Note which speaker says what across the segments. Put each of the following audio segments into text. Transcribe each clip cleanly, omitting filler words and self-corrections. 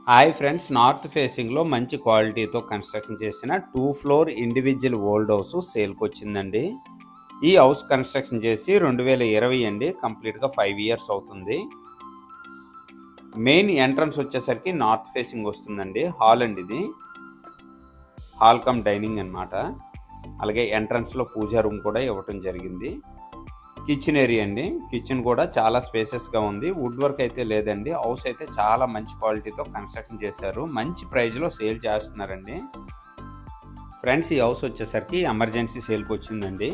Speaker 1: Hi friends, north ఫేసింగ్లో మంచి క్వాలిటీతో కన్స్ట్రక్షన్ చేసిన 2 ఫ్లోర్ ఇండివిజువల్ ఓల్డ్ హౌస్ సేల్కి వచ్చిందండి. ఈ హౌస్ కన్స్ట్రక్షన్ చేసి 2020 అండి. కంప్లీట్గా 5 ఇయర్స్ అవుతుంది. మెయిన్ ఎంట్రన్స్ వచ్చేసరికి నార్త్ ఫేసింగ్ వస్తుందండి. హాల్ అండి, ఇది హాల్ కమ్ డైనింగ్ అన్నమాట. అలాగే ఎంట్రన్స్లో పూజా రూమ్ కూడా ఇవ్వటం జరిగింది. కిచెన్ ఏరియా అండి. కిచెన్ కూడా చాలా స్పేసెస్గా ఉంది. వుడ్ వర్క్ అయితే లేదండి. హౌస్ అయితే చాలా మంచి క్వాలిటీతో కన్స్ట్రక్షన్ చేశారు. మంచి ప్రైస్లో సేల్ చేస్తున్నారండి. ఫ్రెండ్స్, ఈ హౌస్ వచ్చేసరికి ఎమర్జెన్సీ సేల్కి వచ్చిందండి.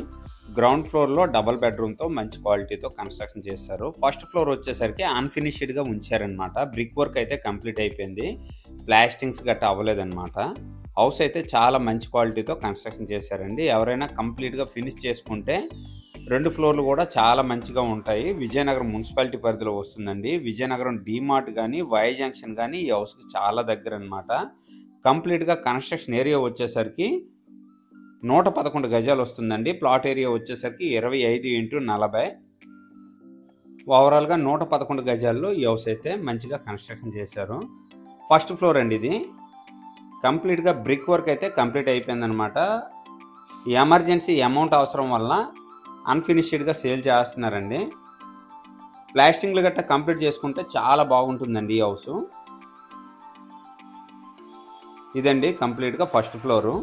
Speaker 1: గ్రౌండ్ ఫ్లోర్లో డబుల్ బెడ్రూమ్తో మంచి క్వాలిటీతో కన్స్ట్రక్షన్ చేశారు. ఫస్ట్ ఫ్లోర్ వచ్చేసరికి అన్ఫినిష్డ్గా ఉంచారనమాట. బ్రిక్ వర్క్ అయితే కంప్లీట్ అయిపోయింది. ప్లాస్టింగ్స్ గట్రా అవ్వలేదన్నమాట. హౌస్ అయితే చాలా మంచి క్వాలిటీతో కన్స్ట్రక్షన్ చేశారండి. ఎవరైనా కంప్లీట్గా ఫినిష్ చేసుకుంటే 2 ఫ్లోర్లు కూడా చాలా మంచిగా ఉంటాయి. విజయనగరం మున్సిపాలిటీ పరిధిలో వస్తుందండి. విజయనగరం డీమార్ట్ కానీ వై జంక్షన్ కానీ ఈ హౌస్కి చాలా దగ్గర అనమాట. కంప్లీట్గా కన్స్ట్రక్షన్ ఏరియా వచ్చేసరికి 111 గజాలు వస్తుందండి. ప్లాట్ ఏరియా వచ్చేసరికి 25x40. ఓవరాల్గా 111 గజాల్లో ఈ హౌస్ అయితే మంచిగా కన్స్ట్రక్షన్ చేశారు. ఫస్ట్ ఫ్లోర్ అండి, ఇది కంప్లీట్గా బ్రిక్ వర్క్ అయితే కంప్లీట్ అయిపోయిందనమాట. ఎమర్జెన్సీ అమౌంట్ అవసరం వల్ల అన్ఫినిష్డ్గా సేల్ చేస్తున్నారండి. ప్లాస్టింగ్లు గట్రా కంప్లీట్ చేసుకుంటే చాలా బాగుంటుందండి ఈ హౌస్. ఇదండి కంప్లీట్గా ఫస్ట్ ఫ్లోరు.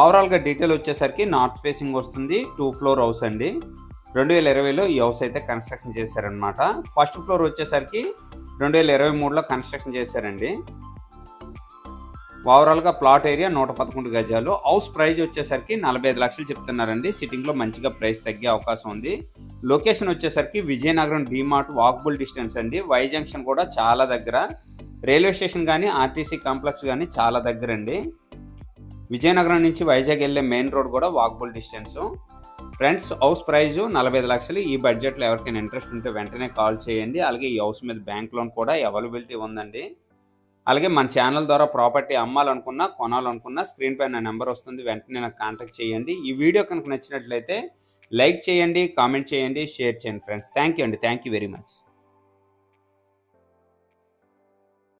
Speaker 1: ఓవరాల్గా డీటెయిల్ వచ్చేసరికి నార్త్ ఫేసింగ్ వస్తుంది. 2 ఫ్లోర్ హౌస్ అండి. 2020లో ఈ హౌస్ అయితే కన్స్ట్రక్షన్ చేశారనమాట. ఫస్ట్ ఫ్లోర్ వచ్చేసరికి 2023లో కన్స్ట్రక్షన్ చేశారండి. ఓవరాల్గా ప్లాట్ ఏరియా 111 గజాలు. హౌస్ ప్రైస్ వచ్చేసరికి 45 లక్షలు చెప్తున్నారండి. సిట్టింగ్లో మంచిగా ప్రైస్ తగ్గే అవకాశం ఉంది. లొకేషన్ వచ్చేసరికి విజయనగరం డీమార్ట్ వాకబుల్ డిస్టెన్స్ అండి. వై జంక్షన్ కూడా చాలా దగ్గర. రైల్వే స్టేషన్ కానీ ఆర్టీసీ కాంప్లెక్స్ కానీ చాలా దగ్గర అండి. విజయనగరం నుంచి వైజాగ్ వెళ్ళే మెయిన్ రోడ్ కూడా walkable distance. Friends, house price 45 లక్షలు. ఈ బడ్జెట్లో ఎవరికైనా ఇంట్రెస్ట్ ఉంటే వెంటనే కాల్ చేయండి. అలాగే ఈ హౌస్ మీద బ్యాంక్ లోన్ కూడా అవైలబిలిటీ ఉందండి. అలాగే మన ఛానల్ ద్వారా ప్రాపర్టీ అమ్మాలనుకున్నా కొనాలనుకున్నా స్క్రీన్ పై నా నెంబర్ వస్తుంది, వెంటనే నాకు కాంటాక్ట్ చేయండి. ఈ వీడియో కనుక నచ్చినట్లయితే లైక్ చేయండి, కామెంట్ చేయండి, షేర్ చేయండి ఫ్రెండ్స్. థ్యాంక్ యూ అండి. Thank you very much.